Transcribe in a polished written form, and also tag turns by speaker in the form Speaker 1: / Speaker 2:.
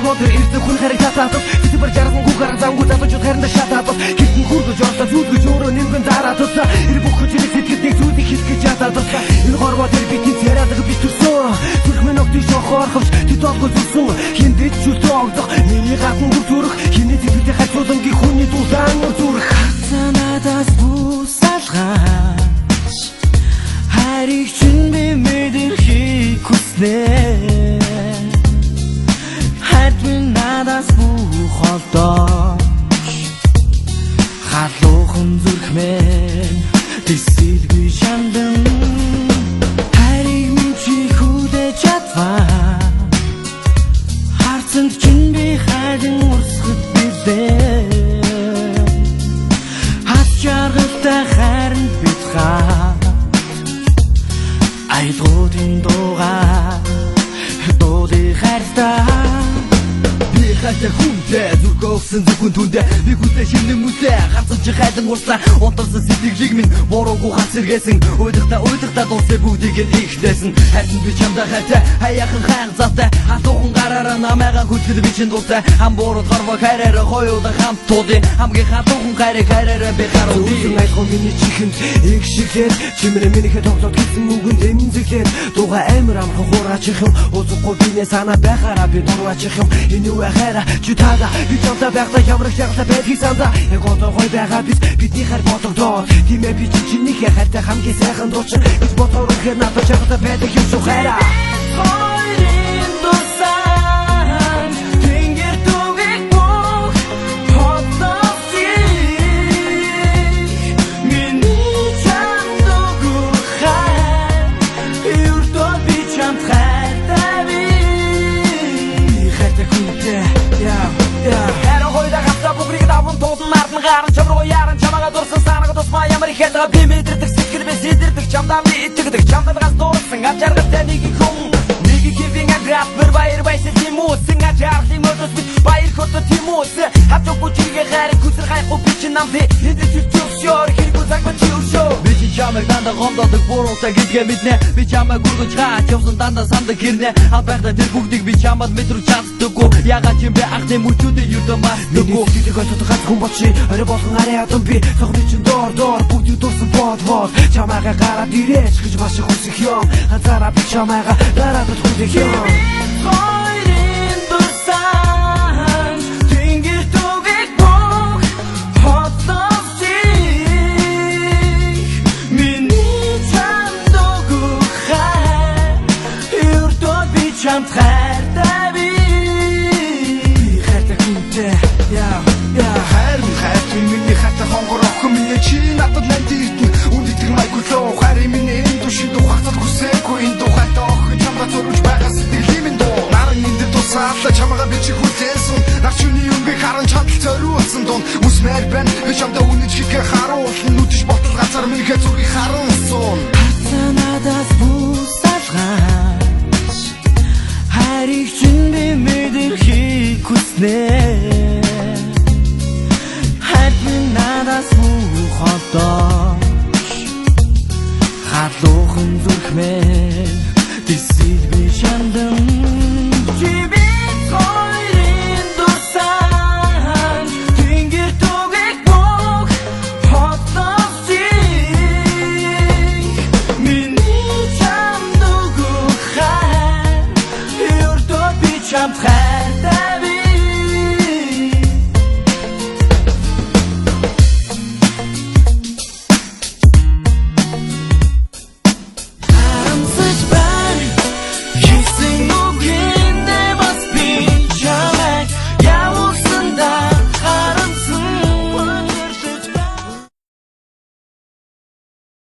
Speaker 1: код ирдэг хүн хариг татаад тэр жарган гүгэр зангуу татаж хайранда шатаад хитэн хүрдэж ордоо зүудгэж өөрөө нэмгэн дараад ир бүх хүчийг сэтгэдэг зүудийг хэлгэж ядаад энэ горвоо тэр бидний цараадаг битүүсэн зүрх минь огт шохорховч тэд олгож зүсэн хиндэж чүлтөө огдох миний гадна зүрх хинээ зэвтэй хацуудангийн хүний дулаан зүрх
Speaker 2: надаас бусалгаач харийг чинь би мэдэрхийг хүснэ хатвин надаас бухалдооч халуухан зүрх минь тисэлгүй шандан харийг минь чи хүлээж чадваа харцанд чинь би хайдан урсгад билээ жаргалтай хайранд битгаа айлгуудын дуудыг хайртаа би хайртай хүнтэй зүрхөөсөн зүгэн түндэ би хүлээ шинэн мүсэ харцан чи хайдан урсаа унтарсан сэтгэлийг минь бороогүй хац сэргээсэн уйдахта дуусээ бүгдийг ихтэйсэн хайрсан би чамда хайртай хаяахан хайр завтай хатуухан гараараа намайгаа хүлгэл би чин дуртай хам бороо тарва хайраараа хоёулаа хамт туудын хамгийн хатуухан хайраараа би гаруудын айхоо миний чихэнд их шиглээд чимрэ минийхэ тоглоод гисэн үгэнд эмзэглээд дуга амир амхан хураачих юм узахгүй бинэ санаа байхаараа би дураачих юм энэ үе хайра чи тада би чамтай байхдаа ямар их шагалтай байдгийг сандаа яг одоо гой байгаа бидний хайр бодогдоод тиймээ би чинийхээ хайртай хамгийн сайхан дуучин гэж бодоор үнэхээр надад шагалтай байдаг юм шүү хайра гаран чамруу яран чамаага дурсан санага тусмаа ямар их хэтга би мэдэрдэг сэтгэл би сэлдэрдэг чамдаа би итгэдэг чамдаа гас дуурсан ачааргатай нэг хүн нэг гивэн аграп бэр баяр байсэл тимус синга жархи модос бит баяр хото тимус хатуу бүчигээ хайр хүсэр хайхгүй би чи намдэ энэ зүрхөөр хэрэг үзагма чиушоо би чи чамайг дандаа гомдодог буруутаа гэдгээ мэднэ би чамайг гүргэж хаач явсан дандаа самдаг хэрнэ албайда тэр бүгдийг би чамд мэдрүү чаддаггүй ягаад юм бэ ахны мөчүүдээ юудан басдаггүй сэтгэлийг олдох ганц хүн болчи орой болгон арай ядам би цогны чин доор бүгдийг дурсан бод чамайга гараад ирээч гэж маш их хүсэх юм ганцаараа би чамайга дараад хүлээх юм хоёрын дурсан тэнгэр түгэг бүх хотосчих миний чамд өгөх хайр өртөө би чамд хайртай би хайртай хүнтэй хайр миний хайртай хонгор охин миний чи надад лант ирдэн үнэтгэн майгуулоо хайр миний энэ душид ухацад хүсээгүй энэ тухайтай охин чамд зөрүүлж байгаа сэтгэлийн минь дуу наран энд тусаалаа чамаага би чи хүлээсэн нарчууны өмгийг харан чадал зориулсан дун үсмээр байна би чамдаа үнэж хийхээ харуулсан нүдэж ботол газар минийхээ зүрхийг харансан надаас бусалгаач хайрыг чинь би мэдэрхийг хүснэ надаас бухалдооч халуухан зүрх минь тисэлгүй шандан чи би хоёрын дурсан тэнгэр түгэг бүх хотосчих миний чамд өгөх хайр өртөө би чамд хайр